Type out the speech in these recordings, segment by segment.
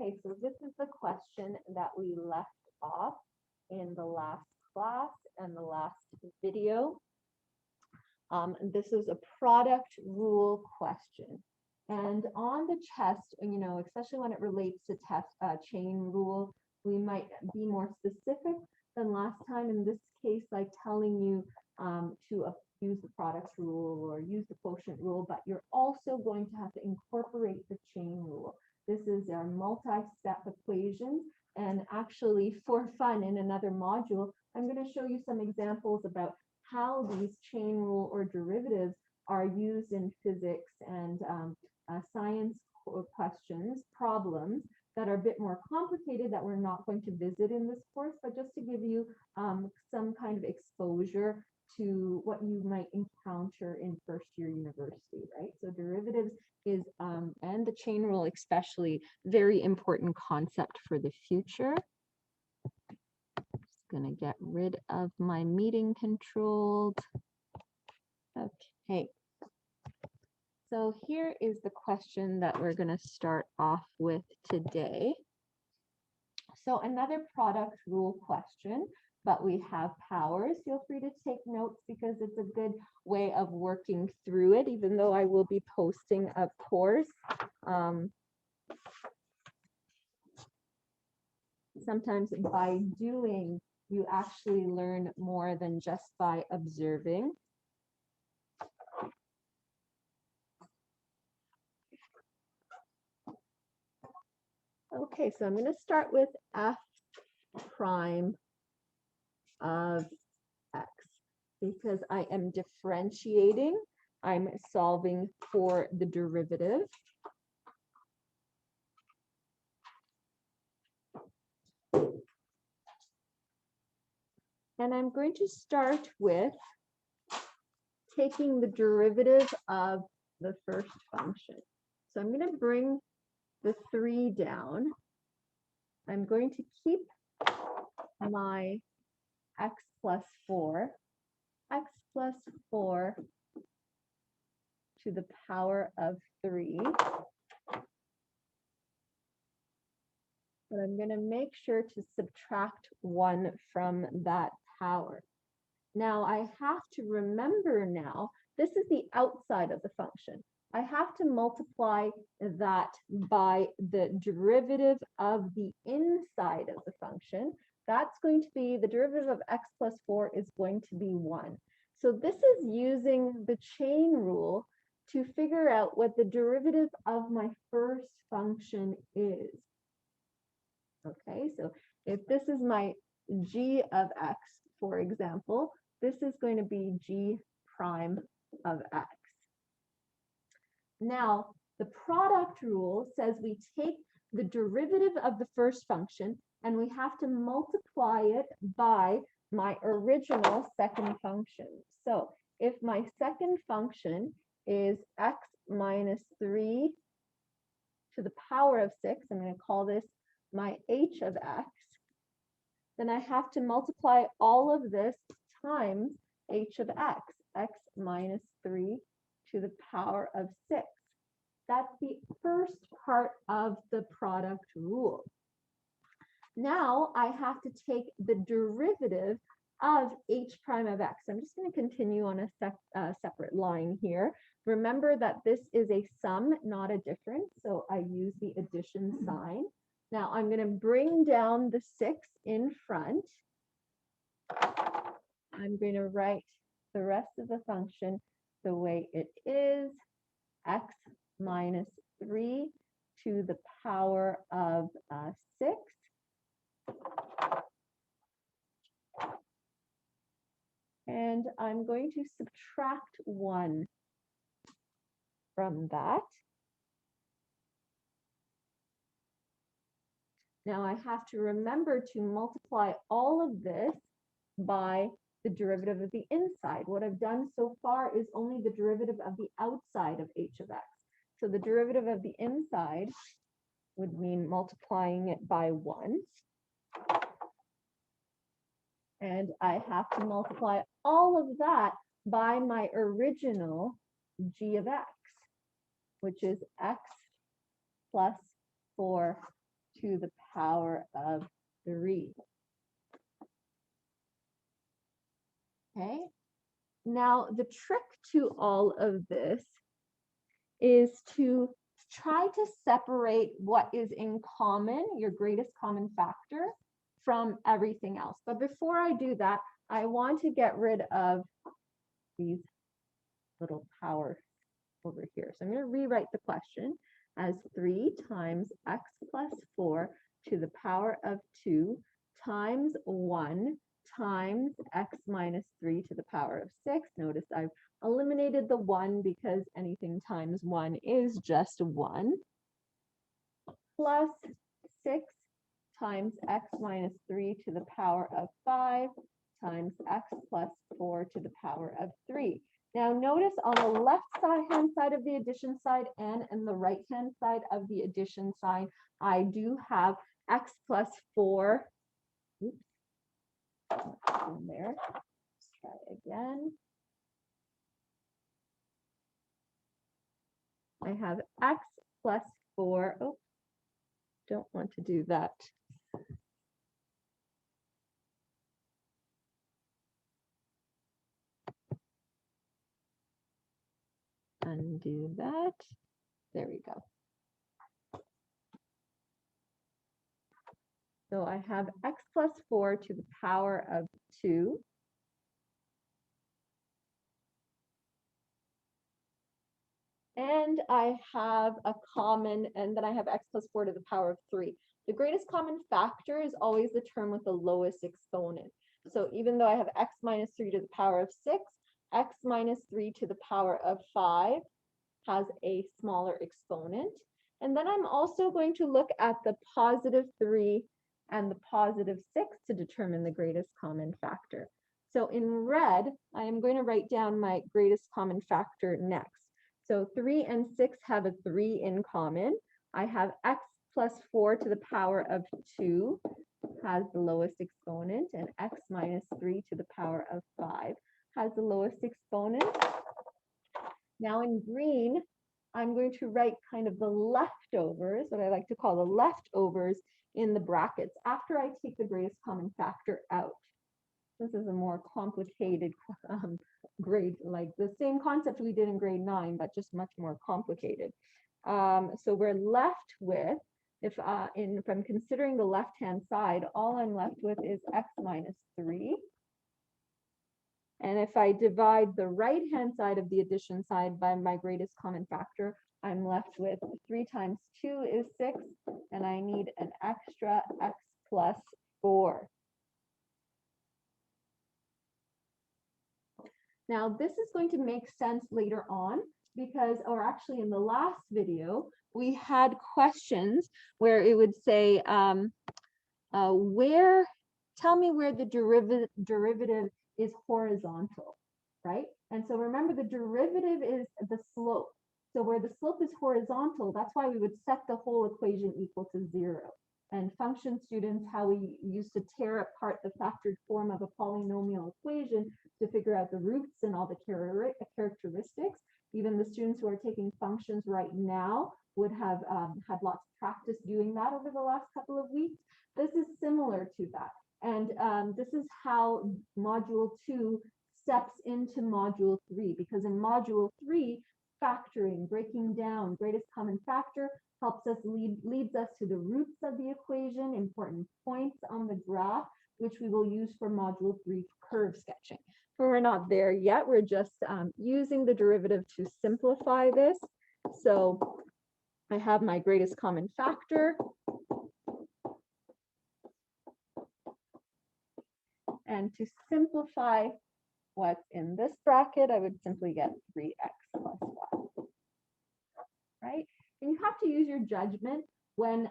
Okay, so this is the question that we left off in the last class and the last video. This is a product rule question. And on the test, especially when it relates to chain rule, we might be more specific than last time. In this case, like telling you to use the product rule or use the quotient rule, but you're also going to have to incorporate the chain rule. This is our multi-step equation. And actually, for fun, in another module, I'm going to show you some examples about how these chain rule or derivatives are used in physics and science questions, problems that are a bit more complicated that we're not going to visit in this course, but just to give you some kind of exposure to what you might encounter in first year university, right? So derivatives is, and the chain rule especially, very important concept for the future. Just gonna get rid of my meeting controlled. Okay. So here is the question that we're gonna start off with today. So another product rule question, but we have powers. Feel free to take notes because it's a good way of working through it, even though I will be posting a course. Sometimes by doing, you actually learn more than just by observing. Okay, so I'm going to start with f prime of x because I am differentiating. I'm solving for the derivative. And I'm going to start with taking the derivative of the first function. So I'm going to bring the 3 down. I'm going to keep my x plus 4 to the power of 3. But I'm going to make sure to subtract 1 from that power. Now I have to remember now, this is the outside of the function. I have to multiply that by the derivative of the inside of the function. That's going to be, the derivative of x plus 4 is going to be 1. So this is using the chain rule to figure out what the derivative of my first function is. Okay, so if this is my g of x, for example, this is going to be g prime of x. Now, the product rule says we take the derivative of the first function and we have to multiply it by my original second function. So if my second function is x minus 3 to the power of 6, I'm going to call this my h of x, then I have to multiply all of this times h of x minus 3 to the power of 6. That's the first part of the product rule. Now I have to take the derivative of h prime of x. I'm just going to continue on a separate line here. Remember that this is a sum, not a difference, so I use the addition sign. Now I'm going to bring down the 6 in front. I'm going to write the rest of the function the way it is, x minus 3 to the power of 6. And I'm going to subtract 1 from that. Now I have to remember to multiply all of this by the derivative of the inside. What I've done so far is only the derivative of the outside of h of x. So the derivative of the inside would mean multiplying it by 1. And I have to multiply all of that by my original g of x, which is x plus 4 to the power of 3. Okay, now the trick to all of this is to try to separate what is in common, your greatest common factor, from everything else. But before I do that, I want to get rid of these little powers over here. So I'm going to rewrite the question as 3 times x plus 4 to the power of 2 times 1 times x minus 3 to the power of 6. Notice I've eliminated the 1 because anything times 1 is just 1, plus 6 times x minus 3 to the power of 5 times x plus 4 to the power of 3. Now notice on the left hand side of the addition side and in the right hand side of the addition side, I do have x plus 4. Oops. In there. Let's try again. I have x plus 4. Oh, don't want to do that. Undo that. There we go. So I have x plus 4 to the power of 2. And I have a common, and then I have x plus 4 to the power of 3. The greatest common factor is always the term with the lowest exponent. So even though I have x minus 3 to the power of 6, x minus 3 to the power of 5 has a smaller exponent. And then I'm also going to look at the positive 3 and the positive 6 to determine the greatest common factor. So in red, I am going to write down my greatest common factor next. So 3 and 6 have a 3 in common. I have x plus 4 to the power of 2 has the lowest exponent, and x minus 3 to the power of 5 has the lowest exponent. Now in green, I'm going to write kind of the leftovers, what I like to call the leftovers, in the brackets after I take the greatest common factor out. This is a more complicated grade, like the same concept we did in grade 9, but just much more complicated. So we're left with, if I'm considering the left-hand side, all I'm left with is x minus 3. And if I divide the right-hand side of the addition side by my greatest common factor, I'm left with 3 times 2 is 6, and I need an extra x plus 4. Now, this is going to make sense later on because, or actually in the last video, we had questions where it would say, tell me where the derivative is horizontal, right? And so remember, the derivative is the slope. So where the slope is horizontal, that's why we would set the whole equation equal to 0. And function students, how we used to tear apart the factored form of a polynomial equation to figure out the roots and all the characteristics. Even the students who are taking functions right now would have had lots of practice doing that over the last couple of weeks. This is similar to that. And this is how module 2 steps into module 3, because in module 3, factoring, breaking down greatest common factor helps us leads us to the roots of the equation, important points on the graph, which we will use for module 3 curve sketching. But we're not there yet. We're just using the derivative to simplify this. So I have my greatest common factor. And to simplify what's in this bracket, I would simply get 3x plus 1, right? And you have to use your judgment when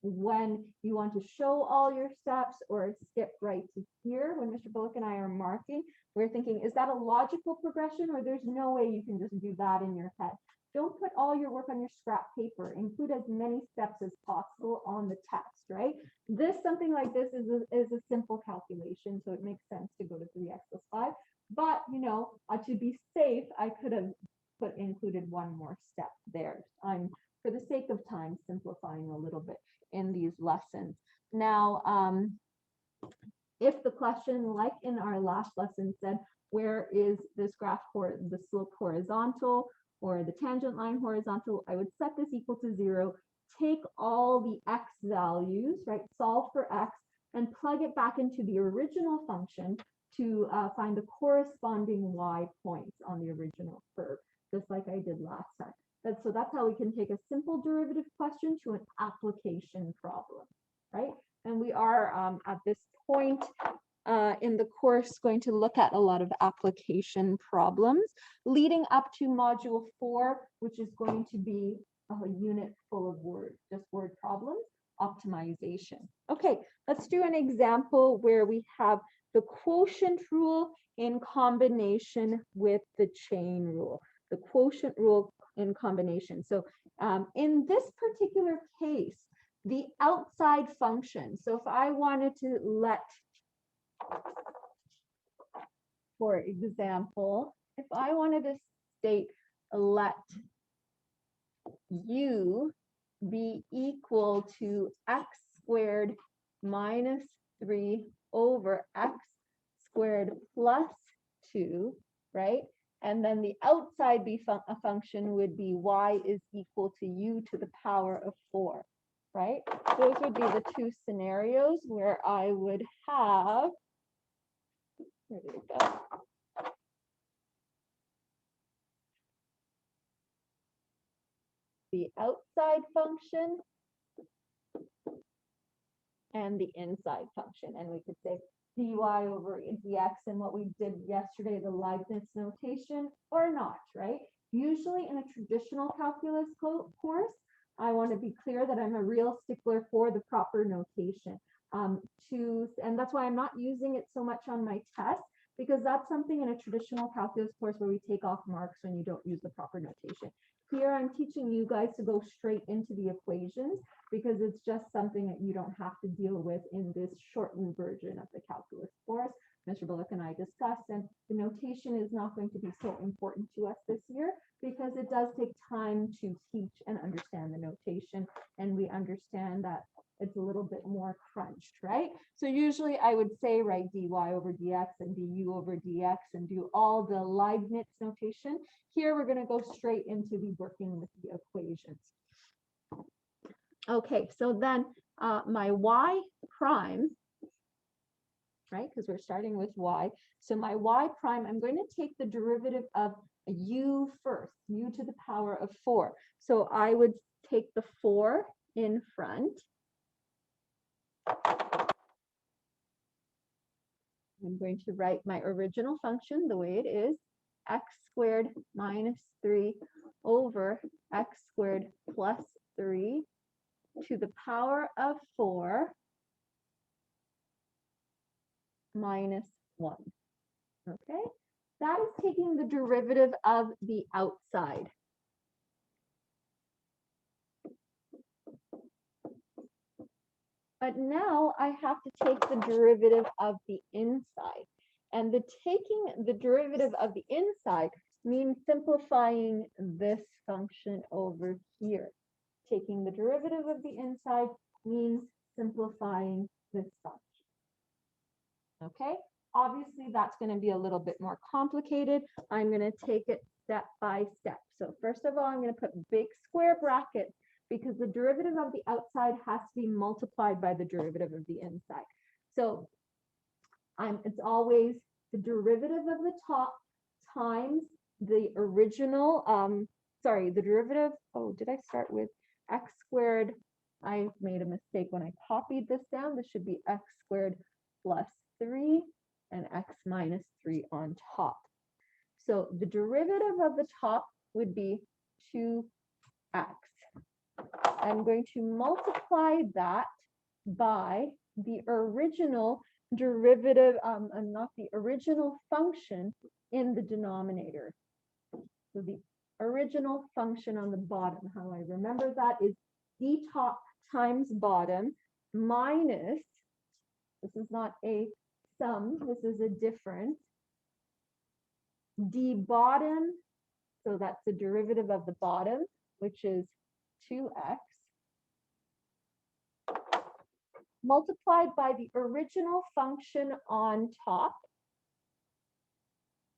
you want to show all your steps or skip right to here. When Mr. Bullock and I are marking, we're thinking, is that a logical progression, or there's no way you can just do that in your head? Don't put all your work on your scrap paper. Include as many steps as possible on the test, right? Something like this is a simple calculation, so it makes sense to go to 3x plus 5. But, you know, to be safe, I could have included one more step there. I'm, for the sake of time, simplifying a little bit in lessons. Now, if the question, like in our last lesson, said, where is this graph for the slope horizontal or the tangent line horizontal, I would set this equal to 0, take all the x values, right, solve for x, and plug it back into the original function to find the corresponding y points on the original curve, just like I did last time. So that's how we can take a simple derivative question to an application problem, right? And we are at this point in the course going to look at a lot of application problems leading up to module 4, which is going to be a unit full of words, just word problems, optimization. Okay, let's do an example where we have the quotient rule in combination with the chain rule, the quotient rule in combination. So in this particular case, the outside function, so if I wanted to let, for example, if I wanted to state let u be equal to x squared minus 3 over x squared plus 2, right? And then the outside a function would be y is equal to u to the power of 4, right? Those would be the two scenarios where I would have, where did it go? The outside function and the inside function. And we could say dy over dx and what we did yesterday, the Leibniz notation, or not, right? Usually in a traditional calculus course, I want to be clear that I'm a real stickler for the proper notation. And that's why I'm not using it so much on my test, because that's something in a traditional calculus course where we take off marks when you don't use the proper notation. Here I'm teaching you guys to go straight into the equations because it's just something that you don't have to deal with in this shortened version of the calculus course. Mr. Bullock and I discussed, and the notation is not going to be so important to us this year because it does take time to teach and understand the notation, and we understand that it's a little bit more crunched, right? So usually I would say write dy over dx and du over dx and do all the Leibniz notation. Here we're going to go straight into the working with the equations. Okay, so then my y prime, right, because we're starting with y. So my y prime, I'm going to take the derivative of u first, u to the power of 4. So I would take the 4 in front. I'm going to write my original function the way it is, x squared minus 3 over x squared plus 3 to the power of 4 minus 1. Okay, that is taking the derivative of the outside. But now I have to take the derivative of the inside. And taking the derivative of the inside means simplifying this function over here. Taking the derivative of the inside means simplifying this function. Okay, obviously that's going to be a little bit more complicated. I'm going to take it step by step. So first of all, I'm going to put big square brackets because the derivative of the outside has to be multiplied by the derivative of the inside. So it's always the derivative of the top times the original, the derivative, did I start with x squared? I made a mistake when I copied this down. This should be x squared plus 3 and x minus 3 on top. So the derivative of the top would be 2x. I'm going to multiply that by the original derivative, and not the original function in the denominator. So the original function on the bottom, how I remember that is d top times bottom minus, this is not a sum, this is a difference, d bottom, so that's the derivative of the bottom, which is 2x, multiplied by the original function on top,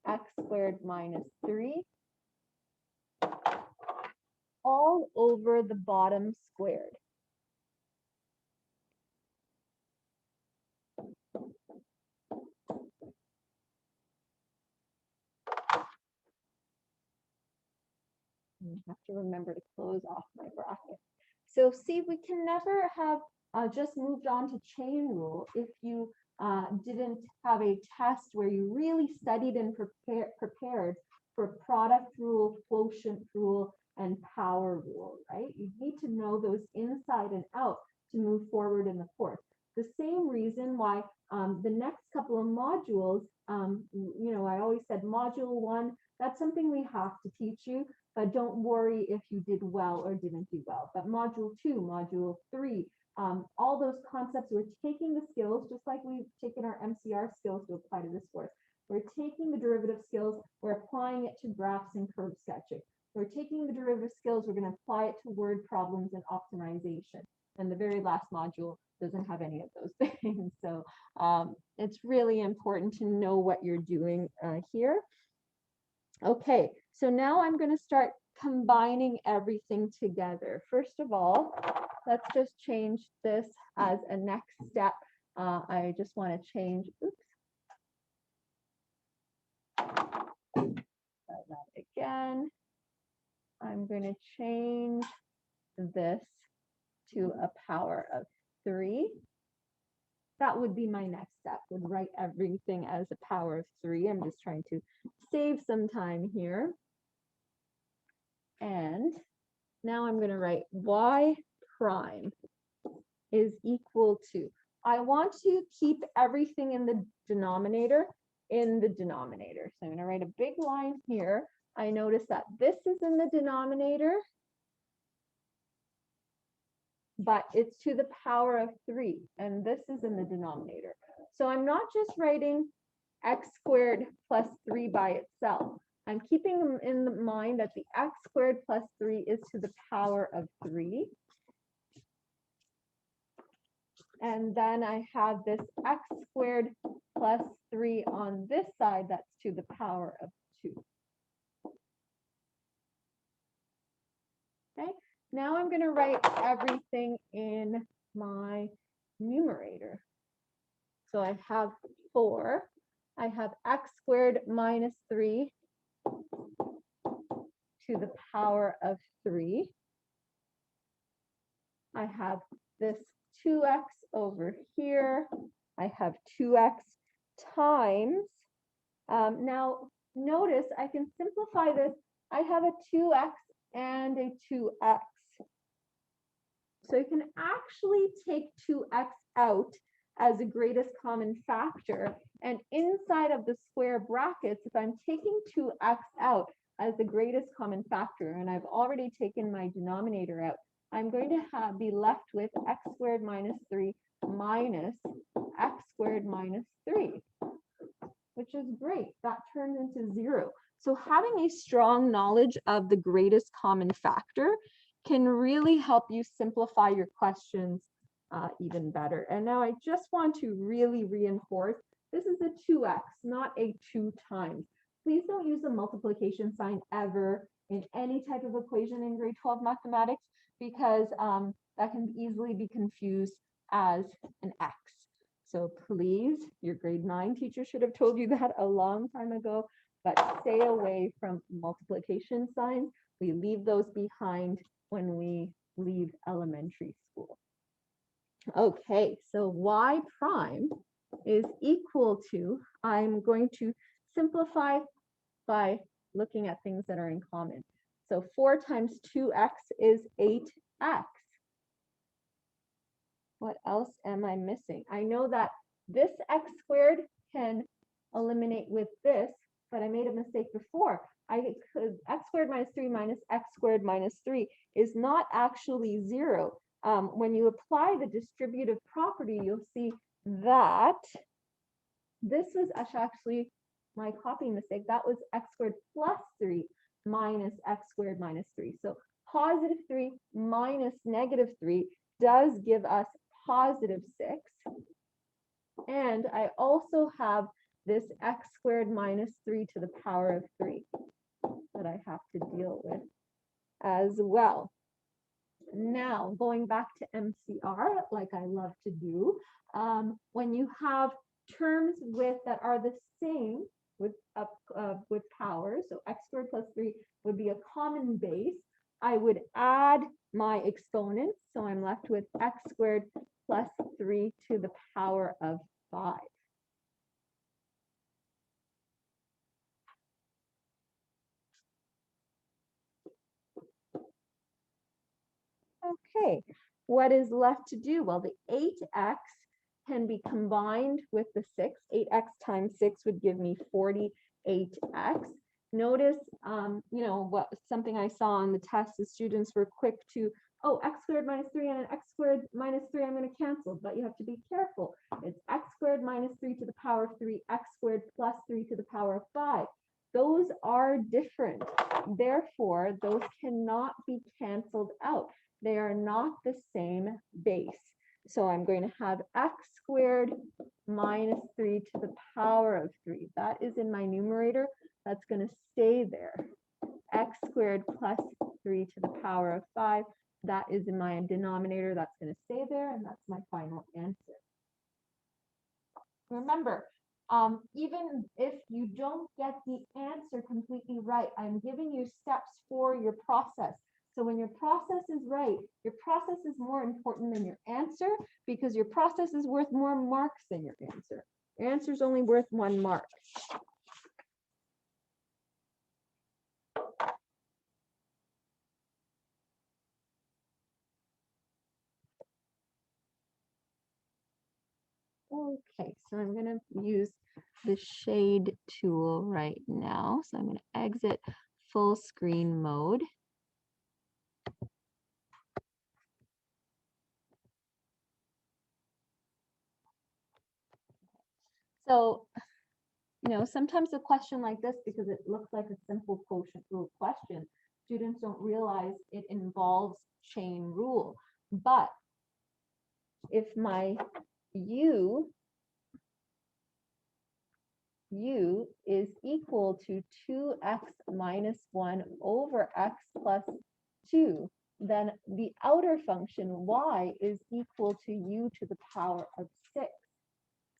x squared minus 3, all over the bottom squared. I have to remember to close off my bracket. So see, we can never have just moved on to chain rule if you didn't have a test where you really studied and prepared for product rule, quotient rule, and power rule, right? You need to know those inside and out to move forward in the course. The same reason why the next couple of modules, you know, I always said module 1, that's something we have to teach you, but don't worry if you did well or didn't do well. But module 2, module 3, all those concepts, we're taking the skills, just like we've taken our MCR skills to apply to this course. We're taking the derivative skills, we're applying it to graphs and curve sketching. We're taking the derivative skills, we're going to apply it to word problems and optimization. And the very last module doesn't have any of those things. So it's really important to know what you're doing here. Okay, so now I'm going to start combining everything together. First of all, let's just change this as a next step. I just want to change, oops. Try that again. I'm going to change this to a power of 3. That would be my next step, would write everything as a power of 3. I'm just trying to save some time here. And now I'm going to write y prime is equal to, I want to keep everything in the denominator. So I'm going to write a big line here. I notice that this is in the denominator, but it's to the power of 3, and this is in the denominator. So I'm not just writing x squared plus 3 by itself. I'm keeping in mind that the x squared plus 3 is to the power of 3. And then I have this x squared plus 3 on this side, that's to the power of 2. Okay, now I'm going to write everything in my numerator. So I have 4. I have x squared minus 3 to the power of 3. I have this 2x over here. I have 2x times. Now notice I can simplify this. I have a 2x and a 2x. So you can actually take 2x out as a greatest common factor. And inside of the square brackets, if I'm taking 2x out as the greatest common factor, and I've already taken my denominator out, I'm going to be left with x squared minus 3 minus x squared minus 3, which is great. That turns into 0. So having a strong knowledge of the greatest common factor can really help you simplify your questions even better. And now I just want to really reinforce, this is a 2x, not a 2 times. Please don't use the multiplication sign ever in any type of equation in grade 12 mathematics, because that can easily be confused as an x. So please, your grade 9 teacher should have told you that a long time ago, but stay away from multiplication signs. We leave those behind when we leave elementary school. Okay, so y prime is equal to, I'm going to simplify by looking at things that are in common. So 4 times 2x is 8x. What else am I missing? I know that this x squared can eliminate with this, but I made a mistake before. X squared minus 3 minus x squared minus 3 is not actually 0. When you apply the distributive property, you'll see that this was actually my copy mistake. That was x squared plus 3 minus x squared minus 3. So positive 3 minus negative 3 does give us positive 6. And I also have this x squared minus 3 to the power of 3 that I have to deal with as well. Now, going back to MCR, like I love to do, when you have terms that are the same with power, so x squared plus 3 would be a common base, I would add my exponents, so I'm left with x squared plus 3 to the power of 5. Okay, what is left to do? Well, the 8x can be combined with the 6. 8x times 6 would give me 48x. Notice, something I saw on the test, the students were quick to, oh, x squared minus 3 and an x squared minus 3, I'm going to cancel, but you have to be careful. It's x squared minus 3 to the power of 3, x squared plus 3 to the power of 5. Those are different. Therefore, those cannot be canceled out. They are not the same base. So I'm going to have x squared minus 3 to the power of 3. That is in my numerator. That's going to stay there. X squared plus 3 to the power of 5. That is in my denominator. That's going to stay there. And that's my final answer. Remember, even if you don't get the answer completely right, I'm giving you steps for your process. So when your process is right, your process is more important than your answer because your process is worth more marks than your answer. Your answer is only worth 1 mark. Okay, so I'm going to use the shade tool right now. So I'm going to exit full screen mode. So, sometimes a question like this, because it looks like a simple quotient rule question, students don't realize it involves chain rule. But if my u is equal to 2x minus 1 over x plus 2, then the outer function y is equal to u to the power of 6.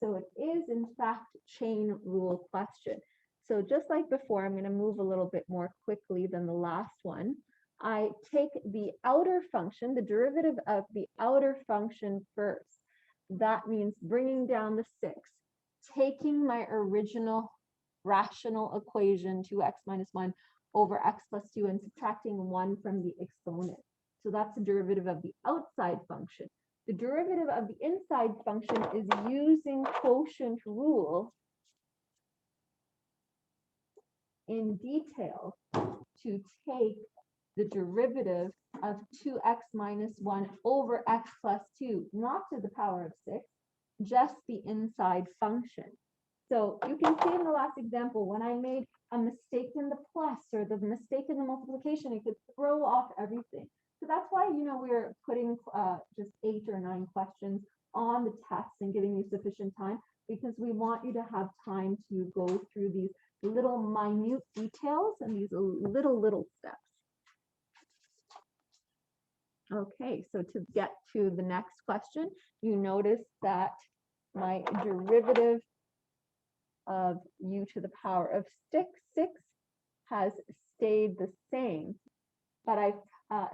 So it is, in fact, chain rule question. So just like before, I'm going to move a little bit more quickly than the last one. I take the outer function, the derivative of the outer function first. That means bringing down the 6, taking my original rational equation, 2x minus 1 over x plus 2, and subtracting 1 from the exponent. So that's the derivative of the outside function. The derivative of the inside function is using quotient rule in detail to take the derivative of 2x minus 1 over x plus 2, not to the power of 6, just the inside function. So you can see in the last example, when I made a mistake in the plus or the mistake in the multiplication, it could throw off everything. So that's why, we're putting just 8 or 9 questions on the test and giving you sufficient time, because we want you to have time to go through these little minute details and these little steps. Okay, so to get to the next question, you notice that my derivative of u to the power of 6 has stayed the same, but I've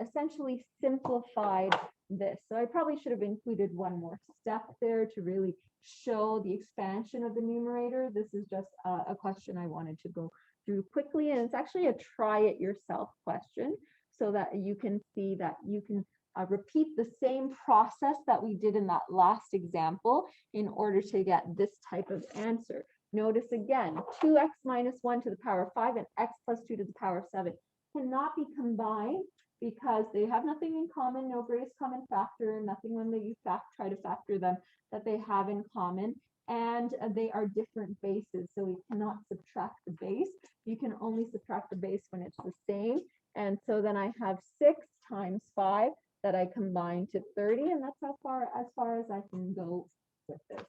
essentially simplified this. So I probably should have included one more step there to really show the expansion of the numerator. This is just a question I wanted to go through quickly, and it's actually a try it yourself question so that you can see that you can repeat the same process that we did in that last example in order to get this type of answer. Notice again, 2x minus 1 to the power of 5 and x plus 2 to the power of 7 cannot be combined because they have nothing in common, no greatest common factor, nothing when you try to factor them that they have in common, and they are different bases, so we cannot subtract the base. You can only subtract the base when it's the same, and so then I have 6 times 5. that I combine to 30, and that's as far as I can go with this.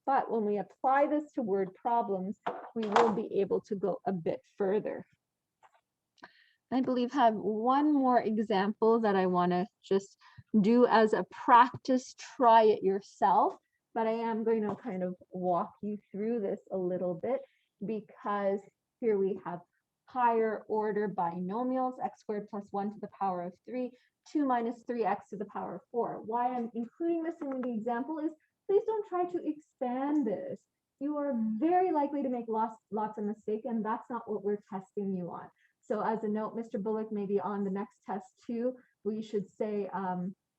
But when we apply this to word problems, we will be able to go a bit further. I believe I have one more example that I want to just do as a practice, try it yourself, but I am going to kind of walk you through this a little bit because here we have higher order binomials, x squared plus 1 to the power of 3, 2 minus 3x to the power of 4. Why I'm including this in the example is please don't try to expand this. You are very likely to make lots of mistakes, and that's not what we're testing you on. So as a note, Mr. Bullock, maybe on the next test too, we should say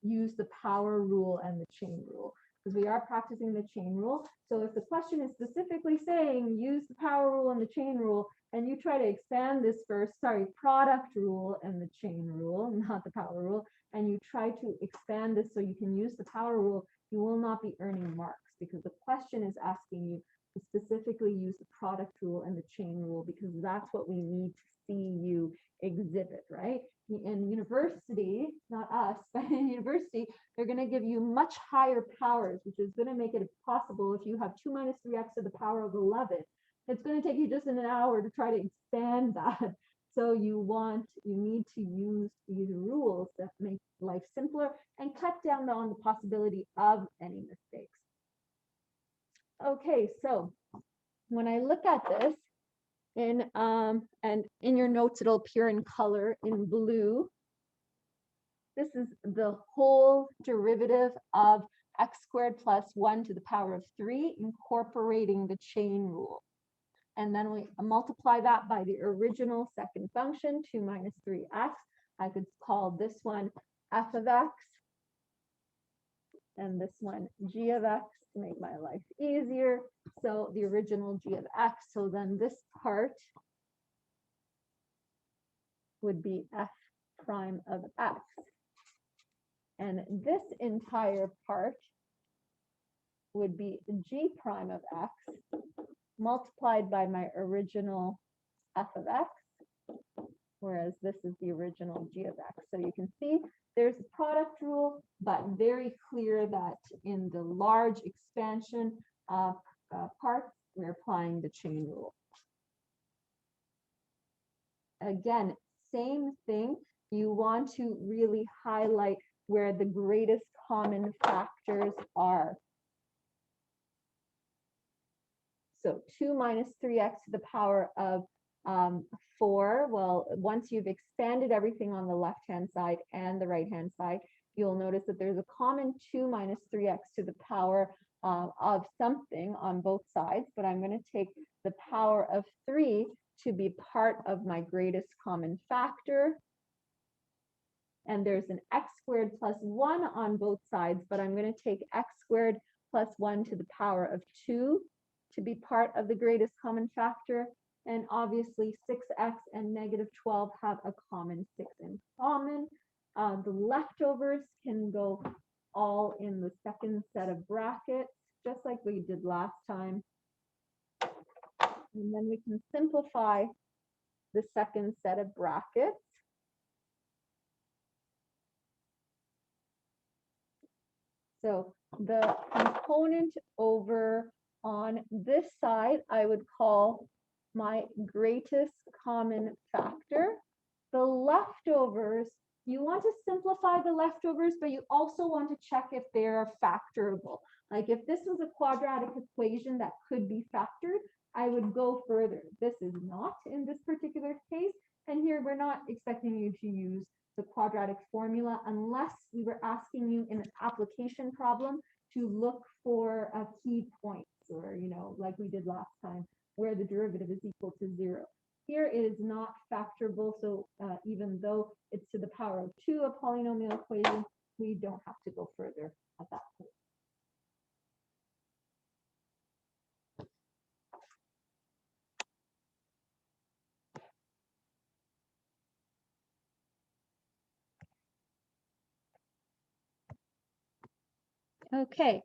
use the power rule and the chain rule, because we are practicing the chain rule. So if the question is specifically saying use the power rule and the chain rule, and you try to expand this first, product rule and the chain rule, not the power rule, and you try to expand this so you can use the power rule, you will not be earning marks because the question is asking you to specifically use the product rule and the chain rule because that's what we need to see you exhibit, right? In university, not us, but in university, they're going to give you much higher powers, which is going to make it possible if you have 2 minus 3x to the power of 11. It's going to take you just an hour to try to expand that. So you need to use these rules that make life simpler and cut down on the possibility of any mistakes. Okay, so when I look at this, and in your notes, it'll appear in color in blue. This is the whole derivative of x squared plus 1 to the power of 3, incorporating the chain rule. And then we multiply that by the original second function, 2 minus 3x. I could call this one f of x, and this one g of x to make my life easier. So the original g of x, so then this part would be f prime of x. And this entire part would be g prime of x multiplied by my original f of x, whereas this is the original g of x. So you can see there's a product rule, but very clear that in the large expansion parts, we're applying the chain rule. Again, same thing. You want to really highlight where the greatest common factors are. So 2 minus 3x to the power of 4. Well, once you've expanded everything on the left-hand side and the right-hand side, you'll notice that there's a common 2 minus 3x to the power of something on both sides, but I'm going to take the power of 3 to be part of my greatest common factor. And there's an x squared plus 1 on both sides, but I'm going to take x squared plus 1 to the power of 2 to be part of the greatest common factor. And obviously 6x and negative 12 have a common 6 in common. The leftovers can go all in the second set of brackets, just like we did last time. And then we can simplify the second set of brackets. So the component over on this side, I would call my greatest common factor. The leftovers, you want to simplify the leftovers, but you also want to check if they're factorable. Like if this was a quadratic equation that could be factored, I would go further. This is not in this particular case. And here we're not expecting you to use the quadratic formula unless we were asking you in an application problem to look for a key point, or, you know, like we did last time, where the derivative is equal to 0. Here it is not factorable, so even though it's to the power of 2, a polynomial equation, we don't have to go further at that point. Okay,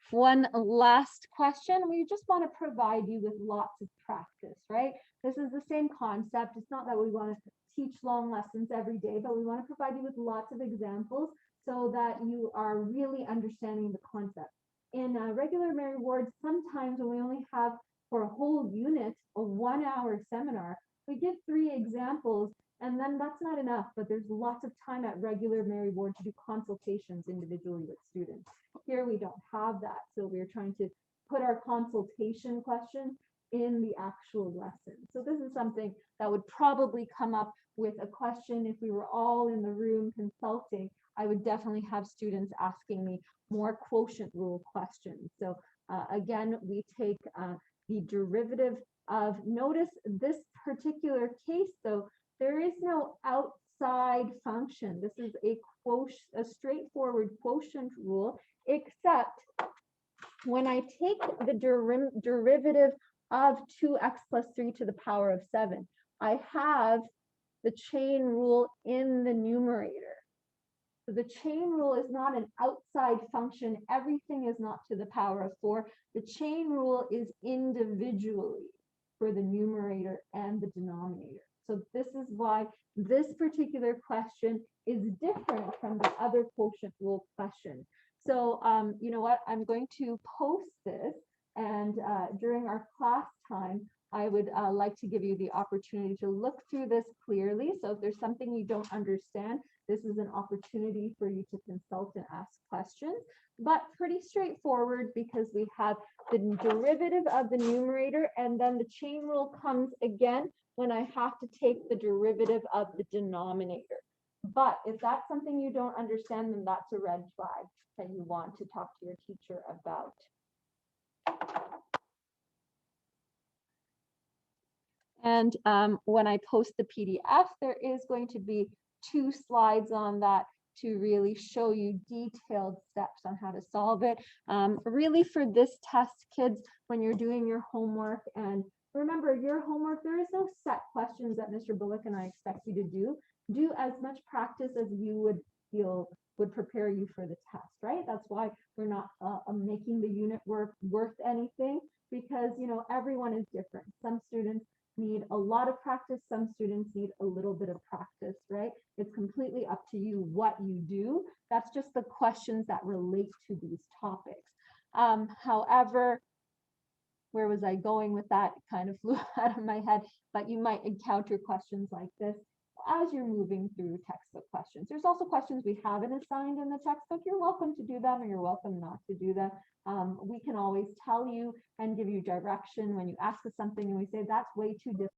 one last question. We just want to provide you with lots of practice, right? This is the same concept. It's not that we want to teach long lessons every day, but we want to provide you with lots of examples so that you are really understanding the concept. In regular Mary Ward, sometimes when we only have for a whole unit a 1-hour seminar, we give 3 examples, and then that's not enough, but there's lots of time at regular Mary Ward to do consultations individually with students. Here we don't have that, so we're trying to put our consultation questions in the actual lesson. So this is something that would probably come up with a question if we were all in the room consulting. I would definitely have students asking me more quotient rule questions. So again, we take the derivative of, notice this particular case though, there is no outside function. This is a straightforward quotient rule, except when I take the derivative of 2x plus 3 to the power of 7, I have the chain rule in the numerator. So the chain rule is not an outside function. Everything is not to the power of 4. The chain rule is individually for the numerator and the denominator. So this is why this particular question is different from the other quotient rule question. So you know what, I'm going to post this, and during our class time, I would like to give you the opportunity to look through this clearly. So if there's something you don't understand, this is an opportunity for you to consult and ask questions, but pretty straightforward because we have the derivative of the numerator, and then the chain rule comes again when I have to take the derivative of the denominator. But if that's something you don't understand, then that's a red flag that you want to talk to your teacher about. And when I post the PDF, there is going to be 2 slides on that to really show you detailed steps on how to solve it. Really for this test, kids, when you're doing your homework, and remember your homework, there is no set questions that Mr. Bullock and I expect you to do. Do as much practice as you would feel would prepare you for the test, right? That's why we're not making the unit work worth anything, because you know everyone is different. Some students need a lot of practice, some students need a little bit of practice, right? It's completely up to you what you do. That's just the questions that relate to these topics. However, where was I going with that? It kind of flew out of my head, but you might encounter questions like this as you're moving through textbook questions. There's also questions we haven't assigned in the textbook. You're welcome to do them, or you're welcome not to do them. We can always tell you and give you direction when you ask us something and we say that's way too difficult